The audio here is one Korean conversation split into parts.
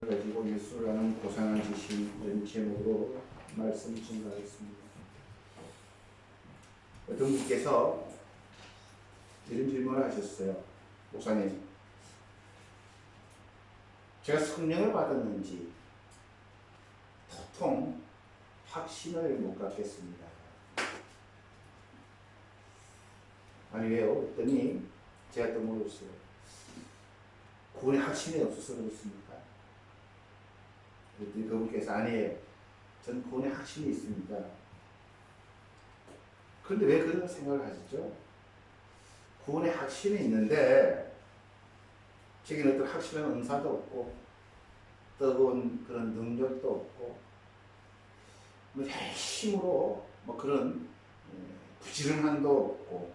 가지고 예수라는 고상한 지신 이런 제목으로 말씀 전달하겠습니다. 어떤 분께서 이런 질문을 하셨어요. 목사님, 제가 성령을 받았는지 도통 확신을 못 갖겠습니다. 아니 왜요? 그랬더니 제가 또 물었어요. 구원의 확신이 없어서 그렇습니까? 그랬더니 그분께서 아니에요. 전 구원의 확신이 있습니다. 그런데 왜 그런 생각을 하시죠? 구원의 확신이 있는데 제게는 어떤 확실한 은사도 없고 뜨거운 그런 능력도 없고 뭐 핵심으로 뭐 그런 부지런함도 없고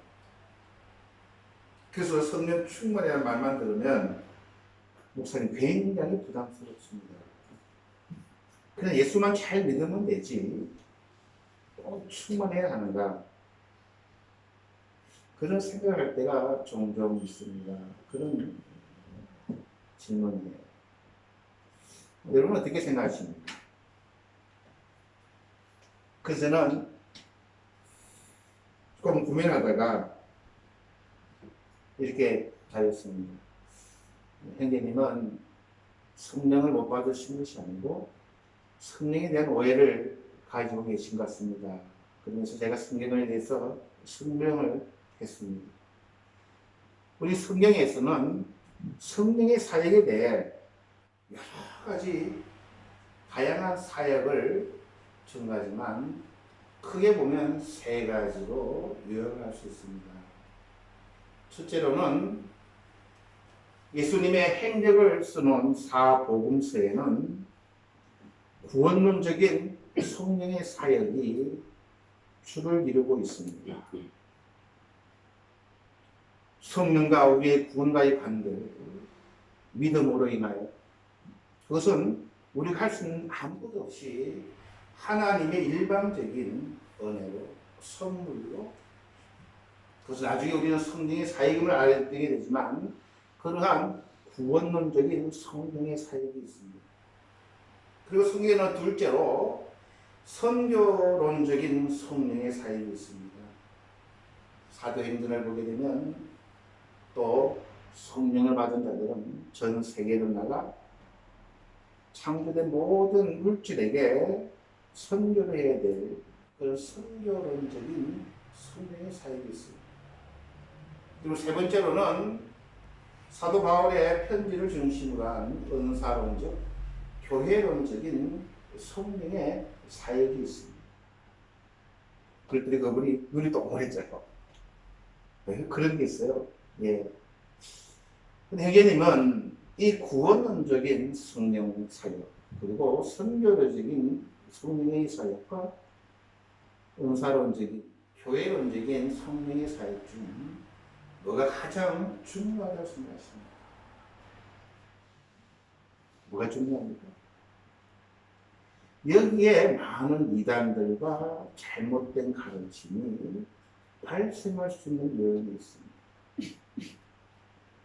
그래서 성령 충만이라는 말만 들으면 목사님 굉장히 부담스럽습니다. 그냥 예수만 잘 믿으면 되지 꼭 충만해야 하는가 그런 생각할 때가 종종 있습니다. 그런 질문이에요. 여러분 어떻게 생각하십니까? 그래서 저는 조금 고민하다가 이렇게 답했습니다. 형제님은 성령을 못 받으신 것이 아니고 성령에 대한 오해를 가지고 계신 것 같습니다. 그러면서 제가 성경에 대해서 설명을 했습니다. 우리 성경에서는 성령의 사역에 대해 여러 가지 다양한 사역을 전가하지만 크게 보면 세 가지로 요약할 수 있습니다. 첫째로는 예수님의 행적을 써놓은 사복음서에는 구원론적인 성령의 사역이 주를 이루고 있습니다. 성령과 우리의 구원과의 관계, 믿음으로 인하여 그것은 우리가 할 수 있는 아무것도 없이 하나님의 일방적인 은혜로 선물로 그것은 나중에 우리는 성령의 사역임을 알게 되지만 그러한 구원론적인 성령의 사역이 있습니다. 그리고 성경에는 둘째로 선교론적인 성령의 사역이 있습니다. 사도행전을 보게 되면 또 성령을 받은 자들은 전 세계로 나가 창조된 모든 물질에게 선교를 해야 될 그런 선교론적인 성령의 사역이 있습니다. 그리고 세 번째로는 사도 바울의 편지를 중심으로 한 은사론적, 교회론적인 성령의 사역이 있습니다. 그랬더니 그분이 눈이 동그랬죠. 네, 그런 게 있어요. 예. 근데 형제님은 이 구원론적인 성령 사역, 그리고 선교론적인 성령의 사역과 은사론적인, 교회론적인 성령의 사역 중 뭐가 가장 중요하다고 생각하십니까? 뭐가 중요합니까? 여기에 많은 이단들과 잘못된 가르침이 발생할 수 있는 요인이 있습니다.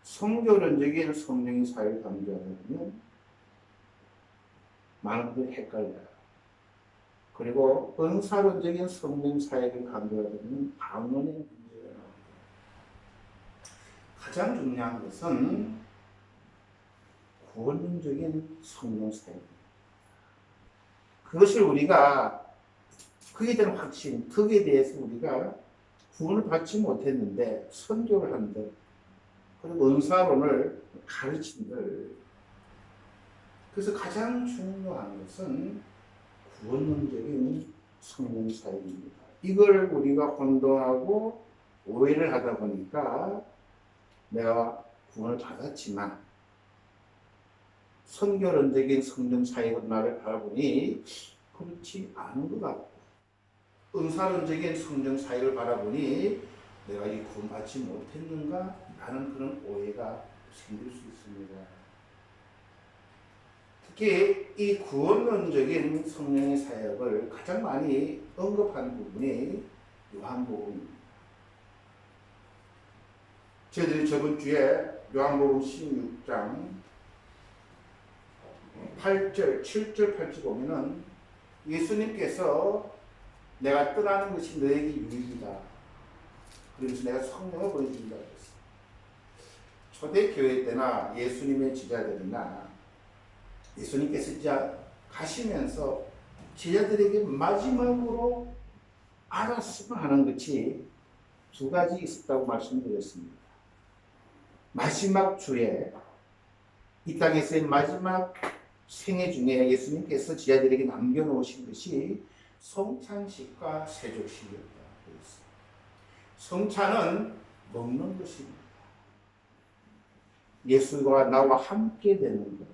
성교론적인 성령의 사역을 강조하면 많은 분들이 헷갈려요. 그리고 은사론적인 성령 사역을 강조하면 방언의 문제가 나옵니다. 가장 중요한 것은 구원론적인 성령 사역입니다. 그것을 우리가 그에 대한 확신, 덕에 대해서 우리가 구원을 받지 못했는데 선교를 한들 그리고 은사론을 가르친들 그래서 가장 중요한 것은 구원론적인 성령 사역입니다. 이걸 우리가 혼동하고 오해를 하다 보니까 내가 구원을 받았지만 선교론적인 성령 사역을 나를 바라보니 그렇지 않은 것 같고 은사론적인 성령 사역을 바라보니 내가 이 구원 받지 못했는가 라는 그런 오해가 생길 수 있습니다. 특히 이 구원론적인 성령의 사역을 가장 많이 언급한 부분이 요한복음입니다. 저희들이 저번 주에 요한복음 16장 8절, 7절, 8절 보면은 예수님께서 내가 떠나는 것이 너에게 유익이다. 그래서 내가 성령을 보내준다 그랬어요. 초대교회 때나 예수님의 제자들이나 예수님께서 이제 가시면서 제자들에게 마지막으로 알았으면 하는 것이 두 가지 있었다고 말씀드렸습니다. 마지막 주에 이 땅에서의 마지막 생애 중에 예수님께서 제자들에게 남겨놓으신 것이 성찬식과 세족식이었다. 성찬은 먹는 것입니다. 예수가 나와 함께 되는 것.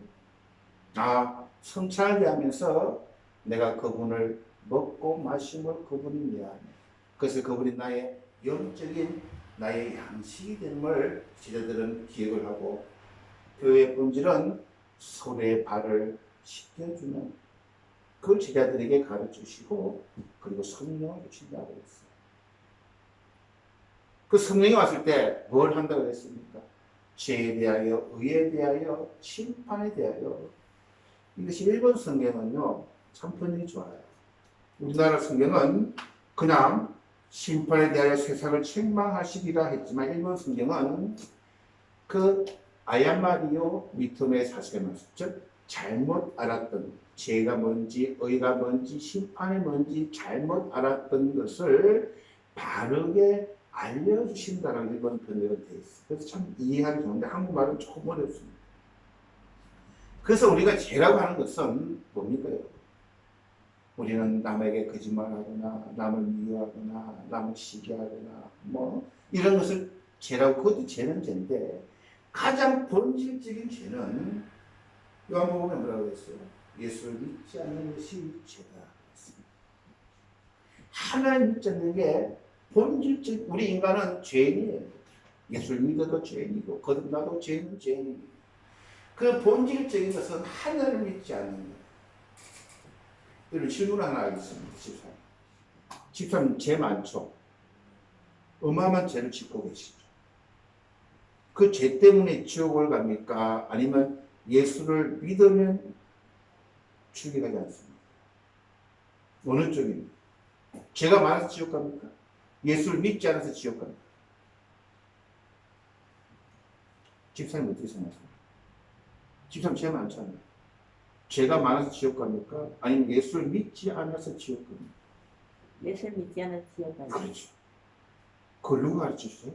성찬을 대하면서 내가 그분을 먹고 마시고 그분이 내 안에. 그래서 그분이 나의 영적인 나의 양식이 됨을 제자들은 기억을 하고 교회의 본질은 서로의 발을 씻겨주는 그 제자들에게 가르치시고 그리고 성령을 주신다고 했어요. 그 성령이 왔을 때 뭘 한다고 했습니까? 죄에 대하여, 의에 대하여, 심판에 대하여. 이것이 일본 성경은요 참 번역이 좋아요. 우리나라 성경은 그냥 심판에 대하여 세상을 책망하시리라 했지만 일본 성경은 그 아야마리오 미토메 사세마스, 즉 잘못 알았던 죄가 뭔지 의가 뭔지 심판이 뭔지 잘못 알았던 것을 바르게 알려주신다는 일본 번역은 되어 있어요. 그래서 참 이해하기 좋은데 한국말은 조금 어렵습니다. 그래서 우리가 죄라고 하는 것은 뭡니까? 우리는 남에게 거짓말하거나 남을 미워하거나 남을 시기하거나 뭐 이런 것을 죄라고, 그것도 죄는 죄인데 가장 본질적인 죄는 요한복음에 뭐라고 했어요? 예수를 믿지 않는 것이 죄다. 하나님 믿지 않는 게 본질적, 우리 인간은 죄인이에요. 예수를 믿어도 죄인이고 거듭나도 죄인은 죄인이고 그 본질적인 것은 하나님을 믿지 않는 거예요. 여러분 질문 하나 하겠습니다. 집사님 죄 많죠? 어마어마한 죄를 짓고 계시죠? 그 죄 때문에 지옥을 갑니까? 아니면 예수를 믿으면 죽게 가지 않습니까? 어느 쪽입니까? 죄가 많아서 지옥 갑니까? 예수를 믿지 않아서 지옥 갑니까? 집사님 어떻게 생각하세요? 집사님 죄 많잖아요. 죄가 많아서 지옥 갑니까? 아니면 예수를 믿지 않아서 지옥 갑니까? 예수를 믿지 않아서 지옥 갑니까? 그렇죠. 그걸 누가 가르치셨어요?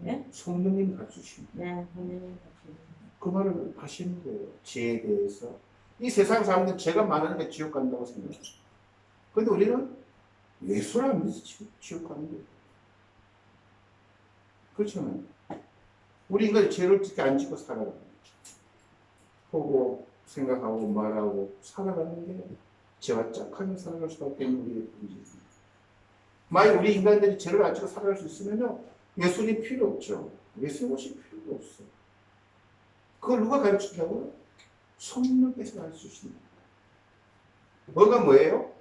네? 성령님 가르치십니다. 네, 성령님 가르치십니다. 그 말을 하시는 거예요. 죄에 대해서. 이 세상 사람들은 죄가 많으니까 지옥 간다고 생각해요. 그런데 우리는 예수를 안 믿어서 지옥 가는 거예요. 그렇잖아요. 우리 인간이 죄를 짓게 안 짓고 살아가는 거예요. 보고 생각하고 말하고 살아가는 게 죄와 짝하게 살아갈 수밖에 없는 우리의 본질입니다. 만약 우리 인간들이 죄를 안 짓고 살아갈 수 있으면요 예수님 필요 없죠. 예수님 오실 필요가 없어요. 그걸 누가 가르친다고요? 성령께서 가르치십니다. 뭐가 뭐예요?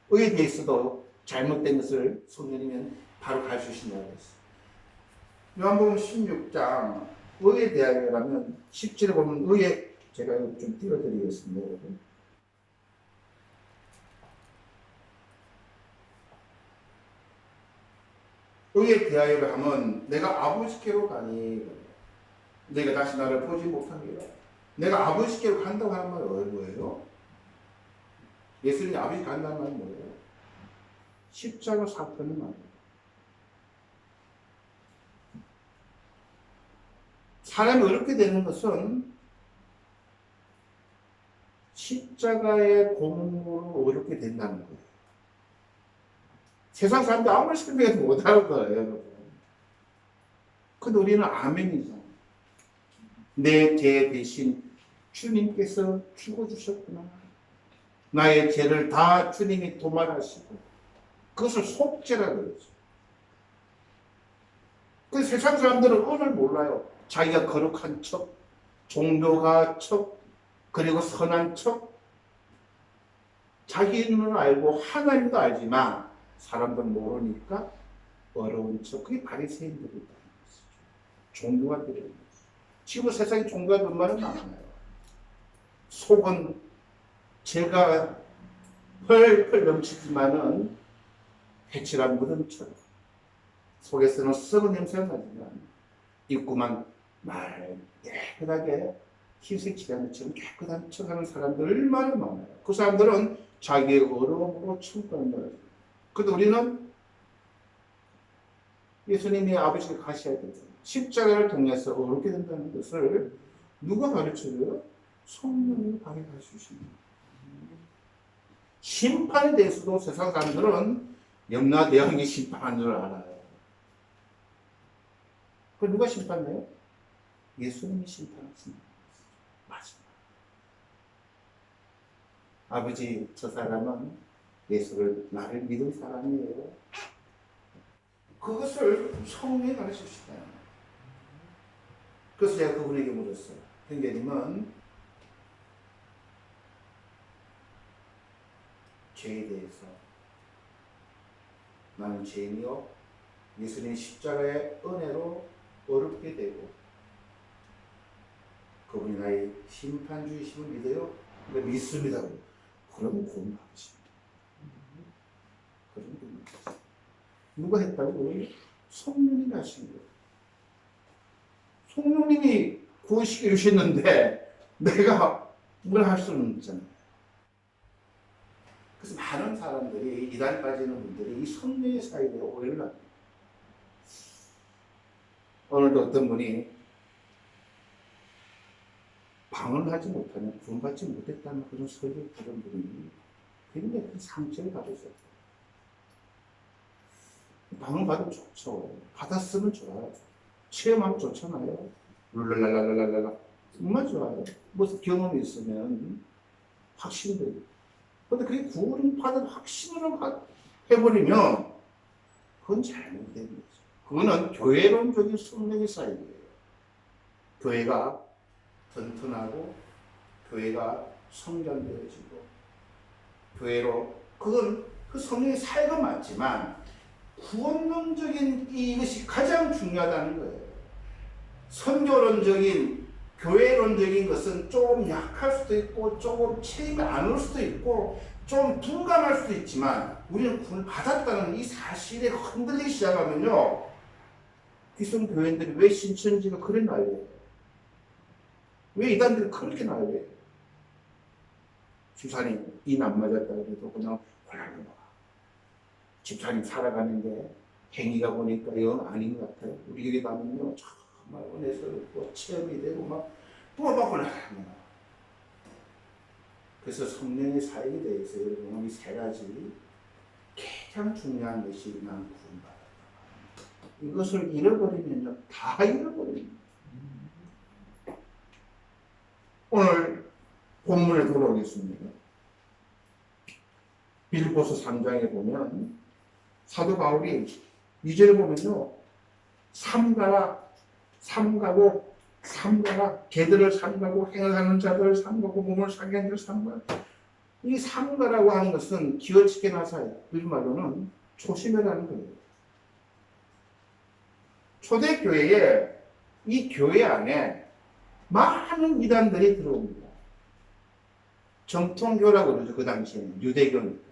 의에 대해서도 잘못된 것을 성령이면 바로 가르치신다고 했어요. 요한복음 16장 의에 대하여라면 10절에 보면 의에, 제가 좀 띄워드리겠습니다. 여러분. 의에 대하여를 하면 내가 아버지께로 가니 내가 다시 나를 보지 못하리라. 내가 아버지께로 간다고 하는 말은 뭐예요? 예수님이 아버지 간다는 말은 뭐예요? 십자가 사건을 말이에요. 사람이 어렵게 되는 것은 십자가의 공로로 어렵게 된다는 거예요. 세상 사람들 아무리 설명해도 못할 거예요, 여러분. 근데 우리는 아멘이죠. 내 죄 대신 주님께서 죽어주셨구나. 나의 죄를 다 주님이 도말하시고 그것을 속죄라 그러죠. 그 세상 사람들은 은을 몰라요. 자기가 거룩한 척, 종교가 척, 그리고 선한 척. 자기는 알고 하나님도 알지만 사람들은 모르니까 어려운 척. 그게 바리새인들이다. 종교가 되는 거죠. 지금 세상에 종교가 얼마나 많아요. 속은 죄가 펄펄 넘치지만은 해칠한 무덤처럼 속에서는 썩은 냄새가 나지만 입구만 말 깨끗하게 흰색 칠하는처럼 깨끗한 척하는 사람들 얼마나 많아요. 그 사람들은 자기의 어려움으로 천국을 말해요. 근데 우리는 예수님이 아버지가 가셔야 되죠. 십자가를 통해서 어렵게 된다는 것을 누가 가르쳐줘요? 성령이 가르쳐 주십니다. 심판에 대해서도 세상 사람들은 염라대왕이 심판한 줄 알아요. 그 누가 심판해요? 예수님이 심판하십니다. 맞습니다. 아버지, 저 사람은 예수를 나를 믿은 사람이에요. 그것을 성령이 가르쳐 주시다. 그래서 제가 그분에게 물었어요. 형제님은 죄에 대해서 나는 죄인이요 예수님 십자가의 은혜로 어렵게 되고 그분이 나의 심판주이심을 믿어요? 믿습니다. 그럼 구원받으십니다. 그럼 구원받으십니다. 누가 했다고? 성령님이 하신 거예요. 성령님이 구원시켜 주셨는데 내가 뭘 할 수는 없잖아요. 그래서 많은 사람들이 이단 빠지는 분들이 이 성령의 사이에 오해를 합니다. 오늘도 어떤 분이 방언하지 못하면 구원받지 못했다는 그런 설교를 들은 분이 굉장히 큰 상처를 받으셨어요. 방언 받으면 좋죠. 받았으면 좋아요. 체험하면 좋잖아요. 룰랄랄랄랄랄라 정말 좋아요. 무슨 경험이 있으면 확신이 돼요. 근데 그게 구원 받은 확신으로 해버리면 그건 잘못된 거죠. 그거는 교회론적인 성령의 사역이에요. 교회가 튼튼하고 교회가 성장되어지고 교회로 그건 그 성령의 사역은 맞지만 구원론적인 이것이 가장 중요하다는 거예요. 선교론적인 교회론적인 것은 조금 약할 수도 있고 조금 책임이 안 올 수도 있고 좀 둔감할 수도 있지만 우리는 구원을 받았다는 이 사실에 흔들리기 시작하면요 기성 교회인들이 왜 신천지가 그래 난리예요? 왜 이단들이 그렇게 난리예요? 집사님 인 안 맞았다 그래도 그냥 곤란한 거야. 집사님 살아가는데 행위가 보니까 영 아닌 것 같아요. 우리 여기 가면요 정말 은혜스럽고 체험이 되고 막 곤란한 거야. 그래서 성령의 사역에 대해서 여러분 이 세 가지 가장 중요한 것이 난 구원받았다. 이것을 잃어버리면요 다 잃어버립니다. 오늘 본문에 돌아오겠습니다. 빌립보서 3장에 보면 사도 바울이 2절에 보면요 삼가고 개들을 삼가고 행하는 자들을 삼가고 몸을 상하는 자들을 삼가요. 이 삼가라고 하는 것은 기어치게 나사예요. 우리말로는 초심이라는 거예요. 초대교회에 이 교회 안에 많은 이단들이 들어옵니다. 정통교라고 그러죠. 그 당시에는 유대교니까.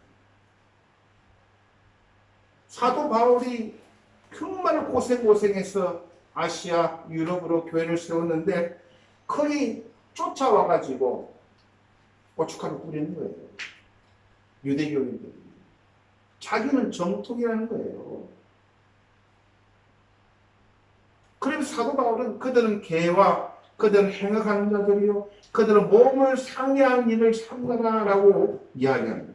사도 바울이 정말 고생해서 아시아, 유럽으로 교회를 세웠는데 거의 쫓아와가지고 고춧가루 뿌리는 거예요. 유대교인들이. 자기는 정통이라는 거예요. 그래서 사도 바울은 그들은 개와 그들은 행악하는 자들이요 그들은 몸을 상해한 일을 삼가라라고 이야기합니다.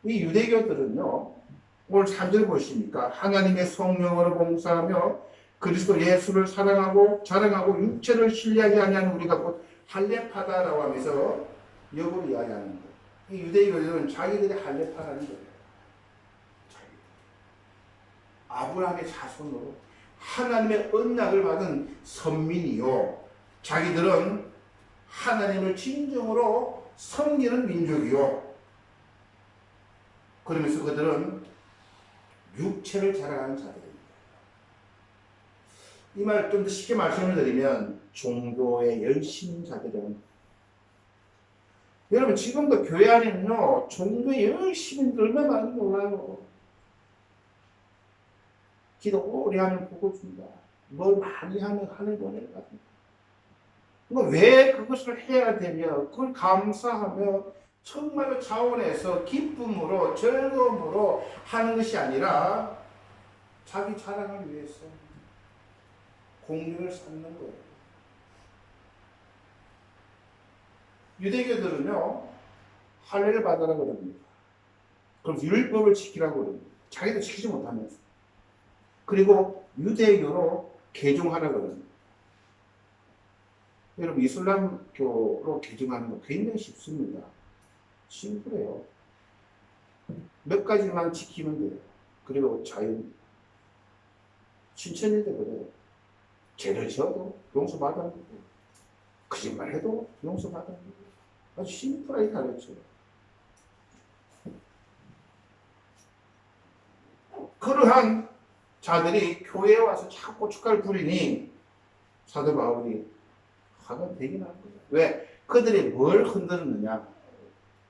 이 유대교들은요 오늘 3절 보시니까 하나님의 성령으로 봉사하며 그리스도 예수를 사랑하고 자랑하고 육체를 신뢰하게 하냐는 우리가 곧 할례파다라고 하면서 역으로 이야기하는 거예요. 이 유대교들은 자기들이 할례파라는 거예요. 아브라함의 자손으로 하나님의 언약을 받은 선민이요 자기들은 하나님을 진정으로 섬기는 민족이요 그러면서 그들은 육체를 자랑하는 자들입니다. 이 말 좀 더 쉽게 말씀을 드리면 종교의 열심인 자들은 여러분 지금도 교회 안에는요 종교에 열심히 얼마나 많은지 몰라요. 기도 오래 하면 복을 준다. 뭘 많이 하면 하늘 보내를 받는다. 왜 그것을 해야 되며 그걸 감사하며 정말로 자원해서 기쁨으로 즐거움으로 하는 것이 아니라 자기 자랑을 위해서 공륜을 쌓는 거예요. 유대교들은요 할례를 받으라 그럽니다. 그럼 율법을 지키라고 그럽니다. 자기도 지키지 못하면서. 그리고 유대교로 개종하라 그럽니다. 여러분 이슬람교로 개종하는 거 굉장히 쉽습니다. 심플해요. 몇 가지만 지키면 돼요. 그리고 자연 신천지도 그래요. 죄를 지어도 용서받아야 되고 거짓말해도 용서받아야 되고 아주 심플하게 가르쳐요. 그러한 자들이 교회에 와서 자꾸 고춧가루 부리니 사도 바울이 화가 되긴 한 거예요. 왜? 그들이 뭘 흔들었느냐?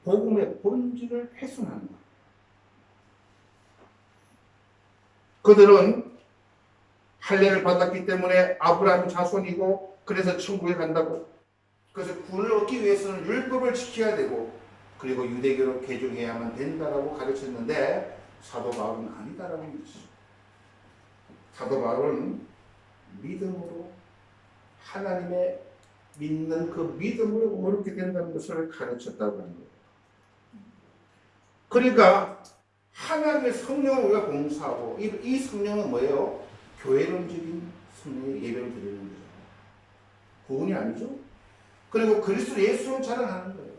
복음의 본질을 훼손하는 거예요. 그들은 할례를 받았기 때문에 아브라함 자손이고 그래서 천국에 간다고. 그래서 구원을 얻기 위해서는 율법을 지켜야 되고 그리고 유대교로 개종해야만 된다라고 가르쳤는데 사도 바울은 아니다라는 것이죠. 사도 바울은 믿음으로 하나님의 믿는 그 믿음으로 옳게 된다는 것을 가르쳤다고 하는 거예요. 그러니까 하나님의 성령을 우리가 봉사하고 이 성령은 뭐예요? 교회론적인 성령의 예배를 드리는 거죠. 구원이 아니죠. 그리고 그리스도 예수를 자랑하는 거예요.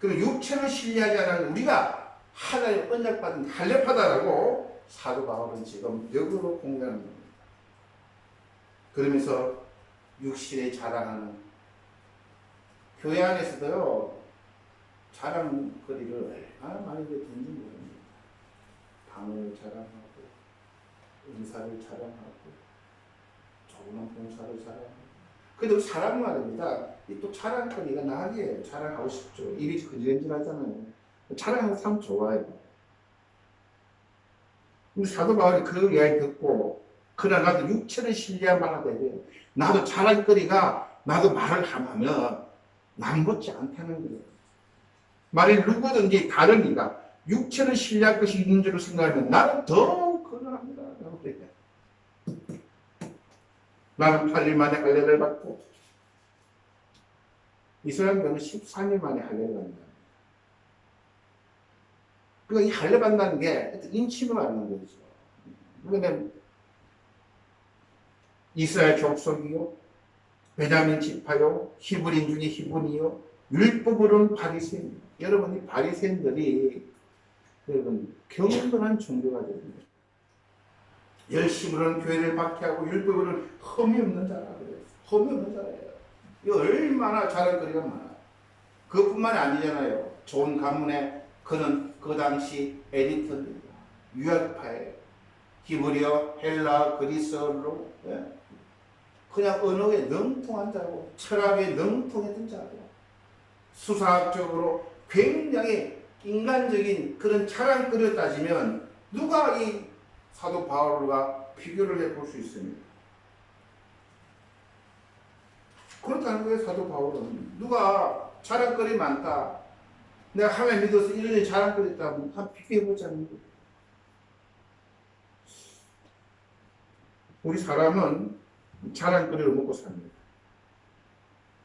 그리고 육체를 신뢰하지 않는 우리가 하나님의 언약받은 할례파다라고 사도 바울은 지금 역으로 공개하는 겁니다. 그러면서 육신에 자랑하는 교회 안에서도요 자랑거리를 얼마나 많이 듣는지 모릅니다. 방언을 자랑하고 은사를 자랑하고 조그만 봉사를 자랑하고 그래도 사람 말입니다. 또 자랑거리가 나게 자랑하고 싶죠. 입이 근질근질하잖아요. 자랑하는 사람 좋아해요. 사도 바울이 그 이야기 듣고 그러나 나도 육체를 신뢰야만 하되 나도 자랑거리가 나도 말을 하면 남것지 않다는 거예요. 만일 누구든지 다른 이가 육체를 신뢰할 것이 있는 줄을 생각하면 나는 더 그러합니다. 나는 8일 만에 할례를 받고 이스라엘교는 13일 만에 할례를 받는다. 그러니까 이 할례 받는다는 게 인침을 받는 거죠. 그러면 이스라엘 족속이요, 베냐민 지파요, 히브리인 중에 히브리요, 율법으로는 바리새인. 여러분 이 바리새인들이 여러분 경건한 종교가 됩니다. 열심으로는 교회를 박해하고 율법으로는 흠이 없는 자라 그래요. 흠이 없는 자예요. 이 얼마나 자랑거리가 많아요. 그뿐만이 아니잖아요. 좋은 가문에 그는 그 당시 에디터입니다. 유학파예요. 히브리어, 헬라, 그리스어로 그냥 언어에 능통한 자고 철학에 능통했던 자고 수사학적으로 굉장히 인간적인 그런 자랑거리를 따지면 누가 이 사도 바울과 비교를 해볼 수 있습니다. 그렇다는 거예요. 사도 바울은 누가 자랑거리 많다 내가 하나님 믿어서 이런 자랑거리 있다면 한번 비교해보자는 거예요. 우리 사람은 자랑거리를 먹고 삽니다.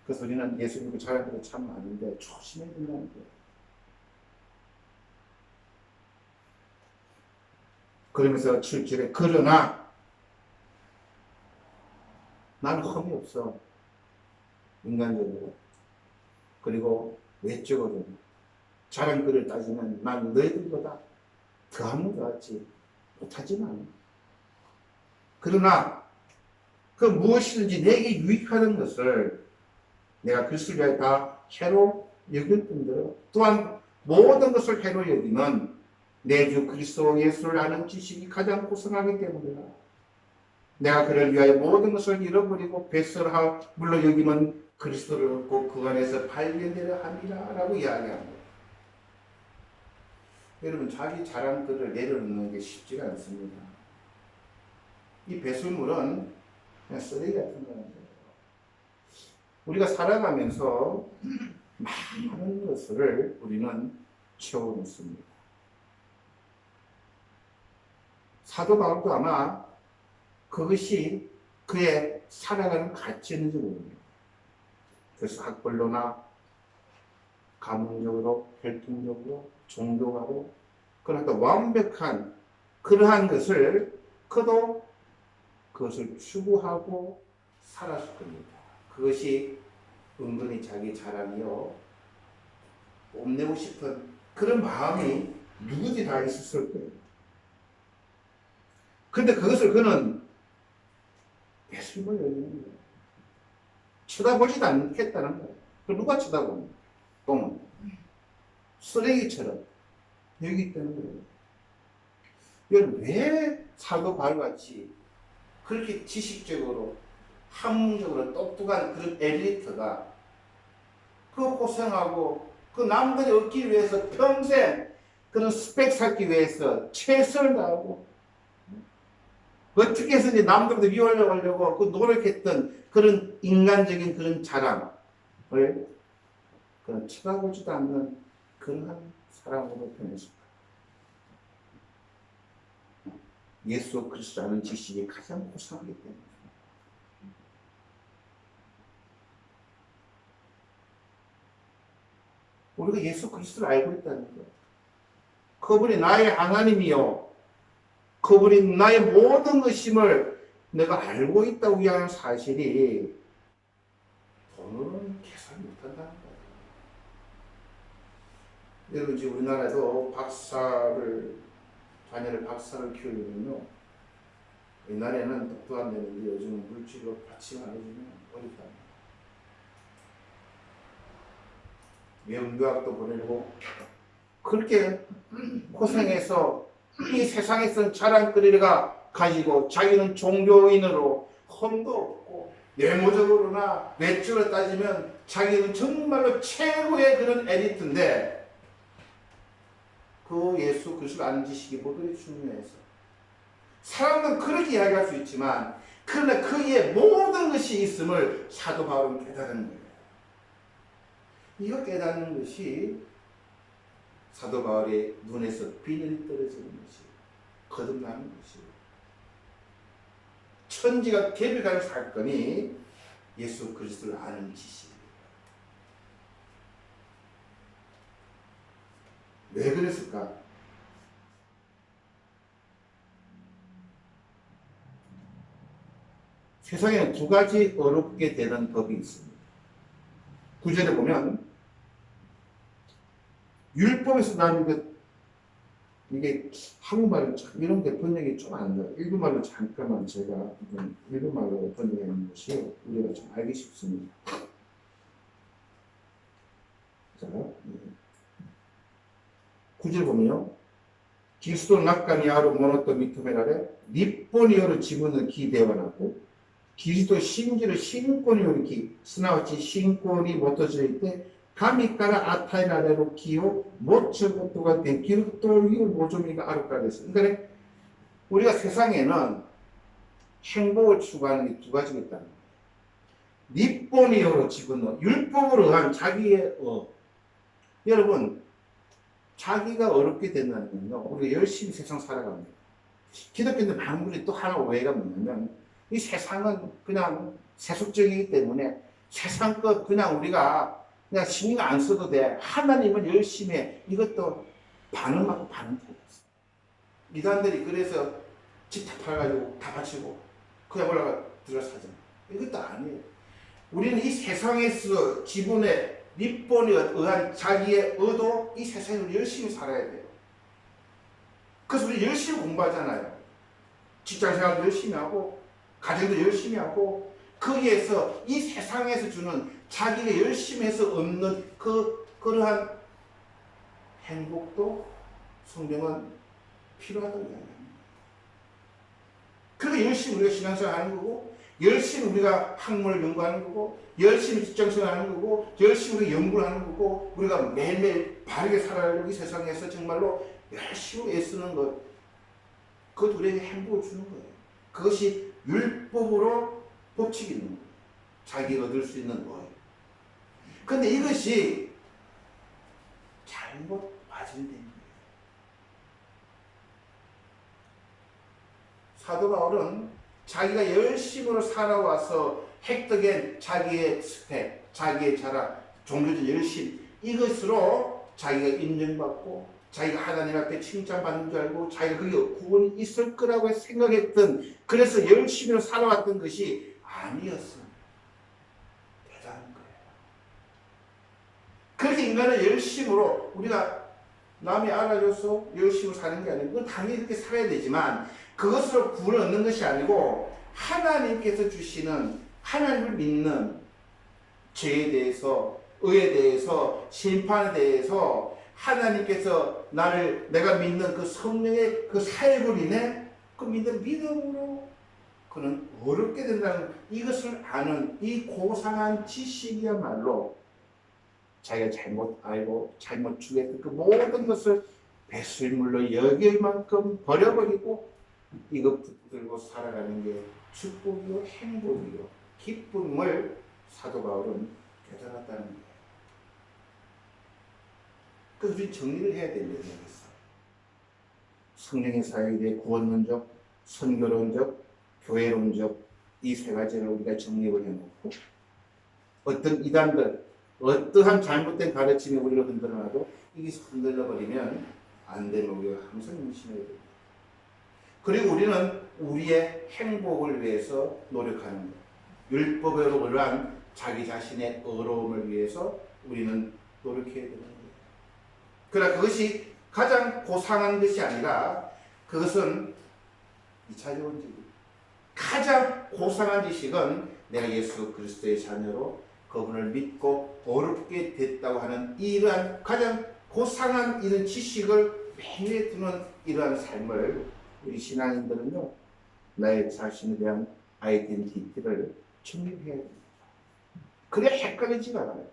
그래서 우리는 예수 믿고 자랑거리 참 많은데 조심해야 된다는 거예요. 그러면서 7절에 그러나 나는 흠이 없어. 인간적으로. 그리고 외적으로. 자랑거리를 따지면 난 너희들보다 더하는 것 같지 못하지만 그러나 그 무엇이든지 내게 유익하는 것을 내가 그리스도를 위하여 다 해로 여길 뿐더러 또한 모든 것을 해로 여기면 내 주 그리스도 예수를 아는 지식이 가장 고상하기 때문이다. 내가 그를 위하여 모든 것을 잃어버리고 배설함으로 여기면 그리스도를 얻고 그 안에서 발견되려 함이라라고 이야기합니다. 여러분, 자기 자랑거리를 내려놓는 게 쉽지가 않습니다. 이 배설물은 그냥 쓰레기 같은 거예요. 우리가 살아가면서 많은 것을 우리는 채워놓습니다. 사도 바울도 아마 그것이 그의 살아가는 가치였는지 모릅니다. 그래서 학벌로나 가문적으로, 혈통적으로, 종교가로 그러나 완벽한 그러한 것을 그도 그것을 추구하고 살았을 겁니다. 그것이 은근히 자기 자랑이요, 뽐내고 싶은 그런 마음이 누구든지 다 있었을 거예요. 그런데 그것을 그는 배설물 여기는 거예요. 쳐다보지도 않겠다는 거예요. 그 누가 쳐다봅니까? 똥은 쓰레기처럼 여기 있다는 거예요. 여러분, 왜 사도 바울같이 그렇게 지식적으로 학문적으로 똑똑한 그런 엘리트가 그 고생하고 그 남들이 얻기 위해서 평생 그런 스펙 쌓기 위해서 최선을 다하고 어떻게 해서든지 남들도 위하려고 그 노력했던 그런 인간적인 그런 자랑을 그런 쳐다보지도 않는 그런 사람으로 변했습니다. 예수 그리스도라는 지식이 가장 고상하기 때문에 우리가 예수 그리스도를 알고 있다는 것, 그분이 나의 하나님이요, 그분이 나의 모든 것임을 내가 알고 있다고 하는 사실이 돈으로는 계산 못한다는 거예요. 여러분, 지금 우리나라에도 자녀를 박사를 키우려면요, 옛날에는 똑똑한 데는데 요즘은 물질로 받치가 안 해주면 어렵다. 외국유학도 보내고 그렇게 고생해서 이 세상에서 자랑거리가 가지고 자기는 종교인으로 험도 없고 외모적으로나 외적으로 따지면 자기는 정말로 최고의 그런 엘리트인데 그 예수 그리스도를 아는 지식이 뭐들이 중요해서 사람은 그렇게 이야기할 수 있지만 그러나 그의 모든 것이 있음을 사도 바울은 깨달은 거예요. 이거 깨닫는 것이 사도 바울의 눈에서 비늘이 떨어지는 것이 거듭나는 것이 천지가 개벽하는 사건이 예수 그리스도를 아는 지식입니다. 왜 그랬을까? 세상에는 두 가지 어렵게 되는 법이 있습니다. 구절에 보면 율법에서 나는 이게 한국말은 참 이런 게 번역이 좀 안 돼요. 일본말로 잠깐만 제가 일본말로 번역하는 것이 우리가 좀 알기 쉽습니다. 자, 9절 보면요. 기스도 낙가니아로 모노토 미토메라레 니포니오로 지문을 기대와나고 기리스도 신지를 신권이오로 기 스나와치 신권이 못어져 있대 가미까라 아타이나레로 기요 모처고토가 되기를 또이를 모조미가 아르까레스. 그러니까 우리가 세상에는 행복을 추구하는 게 두 가지가 있다는 거예요. 니포니오로 집어넣어 율법으로 의한 자기의 여러분, 자기가 어렵게 된다는 건요, 우리가 열심히 세상 살아갑니다. 기독교인들 많은 분들이 또 하나 오해가 뭐냐면 이 세상은 그냥 세속적이기 때문에 세상 것 그냥 우리가 그냥 신경 안 써도 돼. 하나님은 열심히 해. 이것도 반응하고 반응 틀렸어. 이단들이 그래서 집 다 팔아가지고 다 바치고 그냥 올라가 들어가서 하잖아. 이것도 아니에요. 우리는 이 세상에서 지분의 밑본에 의한 자기의 의도, 이 세상을 열심히 살아야 돼요. 그래서 우리 열심히 공부하잖아요. 직장생활도 열심히 하고 가정도 열심히 하고 거기에서 이 세상에서 주는 자기가 열심히 해서 얻는 그러한 행복도 성경은 필요하다고 이야기합니다. 그러니까 열심히 우리가 신앙생활 하는 거고 열심히 우리가 학문을 연구하는 거고, 열심히 직장생활 하는 거고, 열심히 우리가 연구를 하는 거고, 우리가 매일매일 바르게 살아가려고 이 세상에서 정말로 열심히 애쓰는 것, 그것 우리에게 행복을 주는 거예요. 그것이 율법으로 법칙이 있는 거예요. 자기가 얻을 수 있는 거예요. 근데 이것이 잘못 과장된 거예요. 사도 바울은 자기가 열심으로 살아와서 획득한 자기의 스펙, 자기의 자랑, 종교적 열심, 이것으로 자기가 인정받고 자기가 하나님 앞에 칭찬받는 줄 알고 자기가 그게 구원이 있을 거라고 생각했던, 그래서 열심히 살아왔던 것이 아니었어. 대단한 거예요. 그렇게 인간은 열심으로, 우리가 남이 알아줘서 열심히 사는 게 아니고, 당연히 이렇게 살아야 되지만 그것으로 구원을 얻는 것이 아니고, 하나님께서 주시는, 하나님을 믿는 죄에 대해서, 의에 대해서, 심판에 대해서 하나님께서 내가 믿는 그 성령의 그 사역으로 인해 그 믿음으로 그는 어렵게 된다는, 이것을 아는 이 고상한 지식이야말로 자기가 잘못 알고 잘못 추구했던 그 모든 것을 배설물로 여길 만큼 버려버리고 이것 붙들고 살아가는 게 축복이요, 행복이요, 기쁨을 사도 바울은 깨달았다는 거예요. 그래서 우리 정리를 해야 됩니다. 성령의 사역에 대해 구원론적, 선교론적, 교회론적, 이 세 가지를 우리가 정립을 해놓고, 어떤 이단들, 어떠한 잘못된 가르침이 우리를 흔들어놔도 이게 흔들려버리면 안 되는, 우리가 항상 명심해야 됩니다. 그리고 우리는 우리의 행복을 위해서 노력하는 것, 율법으로 의한 자기 자신의 의로움을 위해서 우리는 노력해야 되는 거예요. 그러나 그것이 가장 고상한 것이 아니라, 그것은 2차적인 지식. 가장 고상한 지식은 내가 예수 그리스도의 자녀로 그분을 믿고 어렵게 됐다고 하는 이러한 가장 고상한 이런 지식을 매일 두는 이러한 삶을 우리 신앙인들은요, 나의 자신에 대한 아이덴티티를 정립해야 됩니다. 그래야 헷갈리지가 않아요.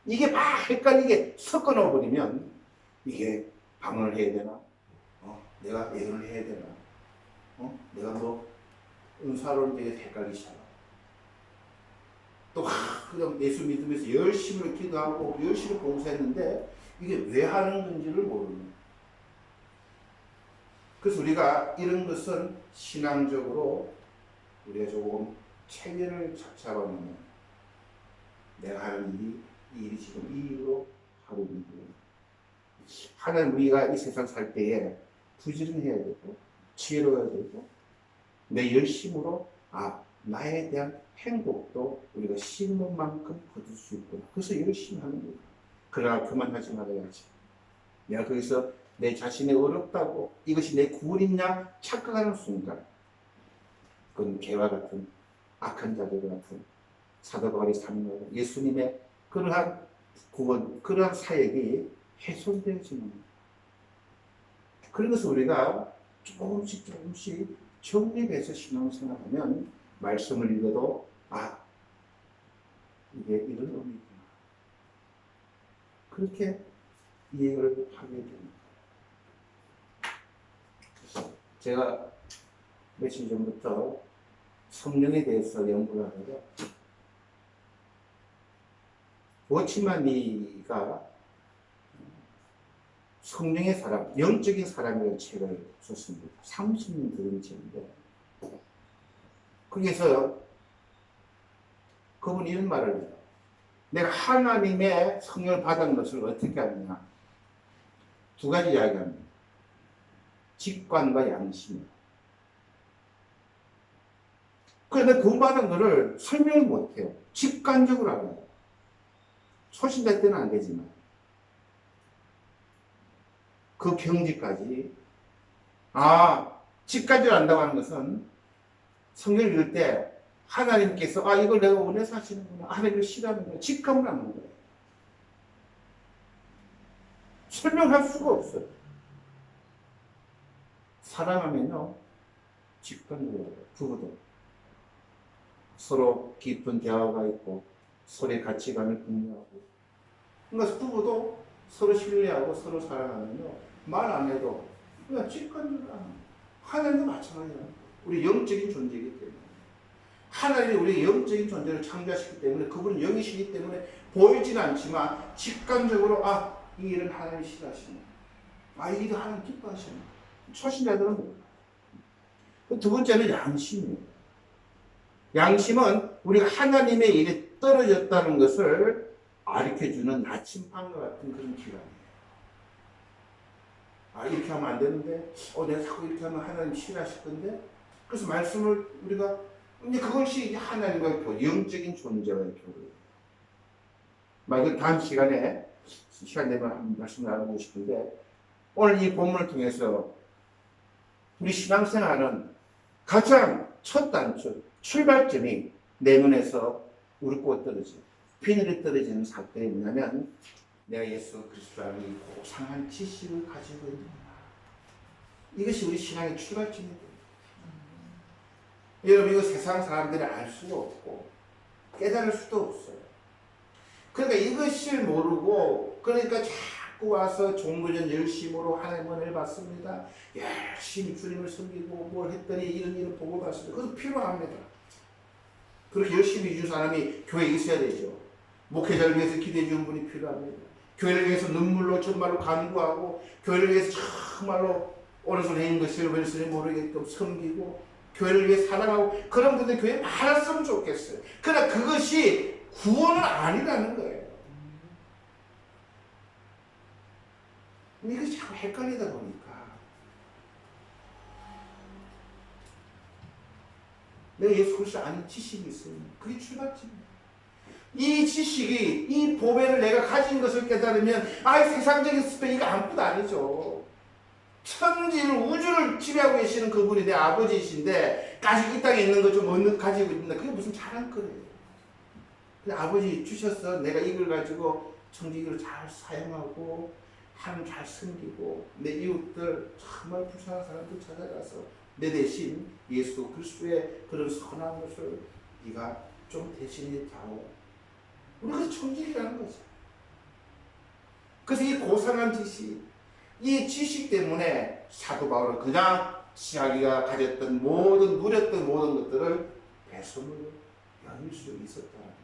이게 막 헷갈리게 섞어 넣어버리면 이게 방언을 해야 되나? 내가 예언을 해야 되나? 내가 뭐 은사로는 되게 헷갈리기 시작하고, 또 그냥 예수 믿으면서 열심히 기도하고 열심히 봉사했는데 이게 왜 하는 건지를 모르는 거예요. 그래서 우리가 이런 것은 신앙적으로 우리가 조금 체계를 잡아놓으면, 내가 하는 이 일이 지금 이 일로 하고 있는 거예요. 하나님, 우리가 이 세상 살 때에 부지런해야 되고 지혜로워야 되고 내 열심으로 나에 대한 행복도 우리가 심은 만큼 거둘 수 있구나. 그래서 열심히 하는 거예요. 그러나 그만하지 말아야지. 내가 거기서 내 자신이 어렵다고 이것이 내 구원이냐 착각하는 순간, 그건 개와 같은 악한 자들 같은 사도 바울이 삼는 예수님의 그러한 구원, 그러한 사역이 훼손되어지는 거예요. 그런 것을 우리가 조금씩 정립해서 신앙생활하면, 말씀을 읽어도 이게 이런 의미구나, 그렇게 이해를 하게 됩니다. 제가 며칠 전부터 성령에 대해서 연구를 하는데, 워치만이가 성령의 사람, 영적인 사람이라는 책을 썼습니다. 30년 들은 책인데, 거기서 그분이 이런 말을 해요. 내가 하나님의 성령을 받은 것을 어떻게 하느냐, 두 가지 이야기합니다. 직관과 양심. 그런데 그 받은 것을 설명을 못해요. 직관적으로 알아요. 초신자 때는 안 되지만 그 경지까지, 직관적으로 안다고 하는 것은 성경을 읽을 때 하나님께서 이걸 내가 원해서 하시는구나, 하나님을 싫어하는구나, 직감을 하는 거예요. 설명할 수가 없어요. 사랑하면요, 직관적으로 부부도 서로 깊은 대화가 있고 서로의 가치관을 공유하고 그러니까 부부도 서로 신뢰하고 서로 사랑하면요 말 안 해도 그냥 직관적으로 하는 거예요. 하나님도 마찬가지예요. 우리 영적인 존재이기 때문에 하나님이 우리 영적인 존재를 창조하시기 때문에 그분은 영이시기 때문에 보이지는 않지만 직관적으로 이 일은 하나님이 싫어하시는 거예요. 이 일은 하나님 기뻐하시는 거예요. 초신자들은 몰라요. 두 번째는 양심이에요. 양심은 우리가 하나님의 일에 떨어졌다는 것을 가르쳐주는 나침반과 같은 그런 기관이에요. 이렇게 하면 안 되는데, 내가 자꾸 이렇게 하면 하나님 싫어하실 건데, 그래서 말씀을 우리가, 이제 그것이 하나님과의 영적인 존재와의 교류예요. 그 다음 시간 되면 한 말씀 나누고 싶은데, 오늘 이 본문을 통해서 우리 신앙생활은 가장 첫 단추, 출발점이 내 눈에서 우르고 떨어져 피늘이 떨어지는 사건이 뭐냐면 내가 예수 그리스도라는 이 고상한 지식을 가지고 있는구나. 이것이 우리 신앙의 출발점이에요. 여러분 이거 세상 사람들이 알 수도 없고 깨달을 수도 없어요. 그러니까 이것을 모르고 그러니까 자꾸 와서 종교전 열심으로 하나님의 은혜를 받습니다. 열심히 주님을 섬기고 뭘 했더니 이런 복을 받습니다. 그것도 필요합니다. 그렇게 열심히 해준 사람이 교회에 있어야 되죠. 목회자를 위해서 기도해 주는 분이 필요합니다. 교회를 위해서 눈물로 정말로 간구하고 교회를 위해서 정말로 어느 선생님 것을 왼손에 모르게끔 섬기고 교회를 위해 사랑하고 그런 분들 교회에 많았으면 좋겠어요. 그러나 그것이 구원은 아니라는 거예요. 이것이 자꾸 헷갈리다 보니까 내가 예수 그리스도 아는 지식이 있으면 그게 출발점이에요. 이 지식이 이 보배를 내가 가진 것을 깨달으면 세상적인 스펙 이거 아무것도 아니죠. 천지를 우주를 지배하고 계시는 그분이 내 아버지이신데 아직 이 땅에 있는 것 좀 가지고 있는데 그게 무슨 자랑거리예요. 아버지 주셔서 내가 이걸 가지고 천지를 잘 사용하고 하나님 잘 섬기고 내 이웃들 정말 불쌍한 사람들 찾아가서 내 대신 예수 그리스도의 그런 선한 것을 네가 좀 대신해 다오. 우리가 그래서 천직이라는 거죠. 그래서 이 고상한 지식, 이 지식 때문에 사도 바울은 그냥 자기가 가졌던 누렸던 모든 것들을 배선으로 여길 수 있었다는 거예요.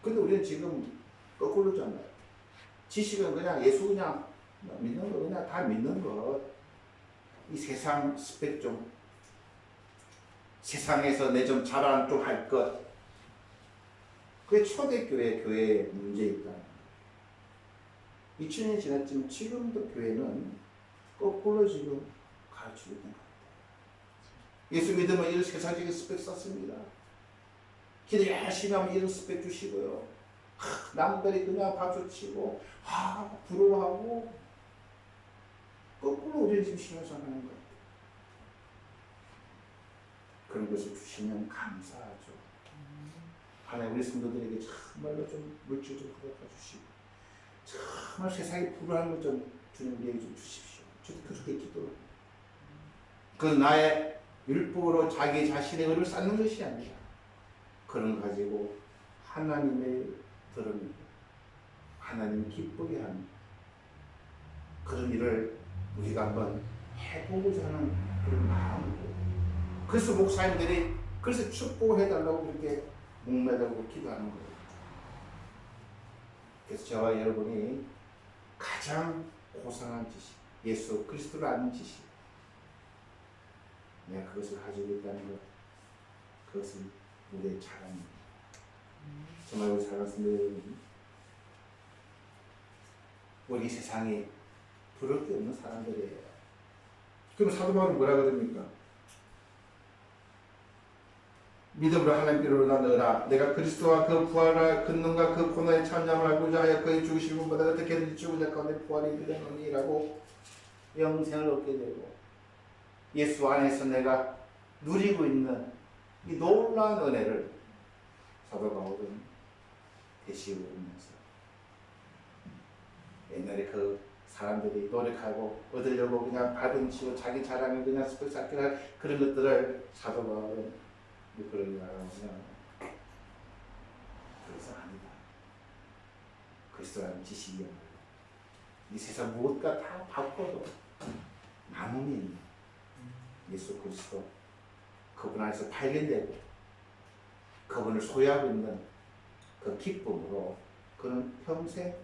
근데 우리는 지금 거꾸로잖아요. 지식은 그냥 예수 그냥 믿는 거 그냥 다 믿는 것. 이 세상 스펙 좀 세상에서 내 좀 자랑 좀 할 것. 그게 초대교회 교회의 문제일까. 2000년이 지났지만 지금도 교회는 거꾸로 지금 가르치고 있는 것 같아요. 예수 믿으면 이런 세상적인 스펙 썼습니다. 기도 열심히 하면 이런 스펙 주시고요. 남들이 그냥 박수 치고 부러워하고 거꾸로 우리는 지금 신앙생활 하는 거예요. 그런 것을 주시면 감사하죠. 하나님 우리 성도들에게 정말로 좀 물질 좀 부어다 주시고 정말 세상에 불우한 것 좀 주님 우리에게 좀 주십시오. 저도 그렇게 기도합니다. 그건 나의 율법으로 자기 자신의 의를 쌓는 것이 아니라 그런 거 가지고 하나님의 들은 하나님 기쁘게 하는 그런 일을 우리가 한번 해보고자 하는 그런 마음으로 그래서 목사님들이 그래서 축복해달라고 그렇게 목매달고 기도하는 거예요. 그래서 저와 여러분이 가장 고상한 지식, 예수 그리스도를 아는 지식, 내가 그것을 가지고 있다는 것, 그것은 우리의 자랑입니다. 정말 우리 사랑하는 여러분, 우리 세상에 부를 게 없는 사람들이에요. 그럼 사도 바울은 뭐라 그럽니까? 믿음으로 하나님께로 나너라. 내가 그리스도와 그 부활과 근능과 그 고난의 참여함을 알고자 하여 그의 죽으신 분보다 어떻게든지 죽은 자 가운데 부활이 이르려니라고 영생을 얻게 되고 예수 안에서 내가 누리고 있는 이 놀라운 은혜를 사도 바울은 대시고 오면서 옛날에 그 사람들이 노력하고 얻으려고 그냥 받은 치고 자기 자랑을 그냥 스펙 쌓기를 그런 것들을 사도 바울은 그런 말하면 그래서 아니다. 그리스도라는 지식이야. 이 세상 무엇과 다 바꿔도 남음이 있는 예수 그리스도, 그분 안에서 발견되고 그분을 소유하고 있는 그 기쁨으로 그는 평생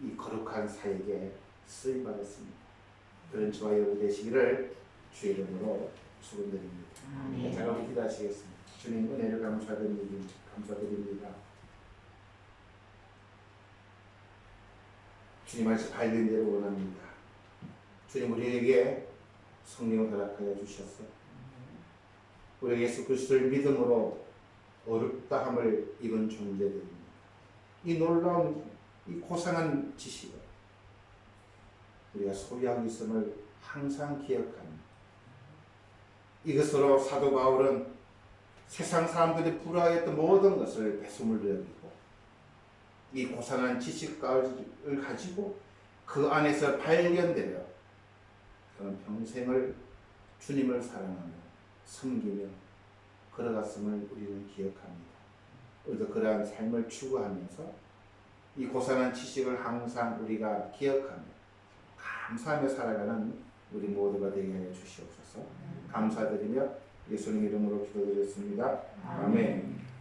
이 거룩한 사역에 쓰임받았습니다. 그런 저와 여러분 되시기를 주의 이름으로 축원드립니다. 자, 그럼 기도하시겠습니다. 주님 은혜를 감사드립니다. 주님 안에서 발견되기를 원합니다. 주님 우리에게 성령을 허락하여 주셔서 우리 예수 그리스도를 믿음으로 어렵다함을 입은 존재들입니다. 이 놀라운 이 고상한 지식을 우리가 소유하고 있음을 항상 기억합니다. 이것으로 사도 바울은 세상 사람들이 불화했던 모든 것을 배수물로 여기고 이 고상한 지식을 가지고 그 안에서 발견되려 그런 평생을 주님을 사랑하며 섬기며 걸어갔음을 우리는 기억합니다. 우리도 그러한 삶을 추구하면서 이 고상한 지식을 항상 우리가 기억하며 감사하며 살아가는 우리 모두가 되게 하여 주시옵소서. 감사드리며 예수님 이름으로 기도드렸습니다. 아멘.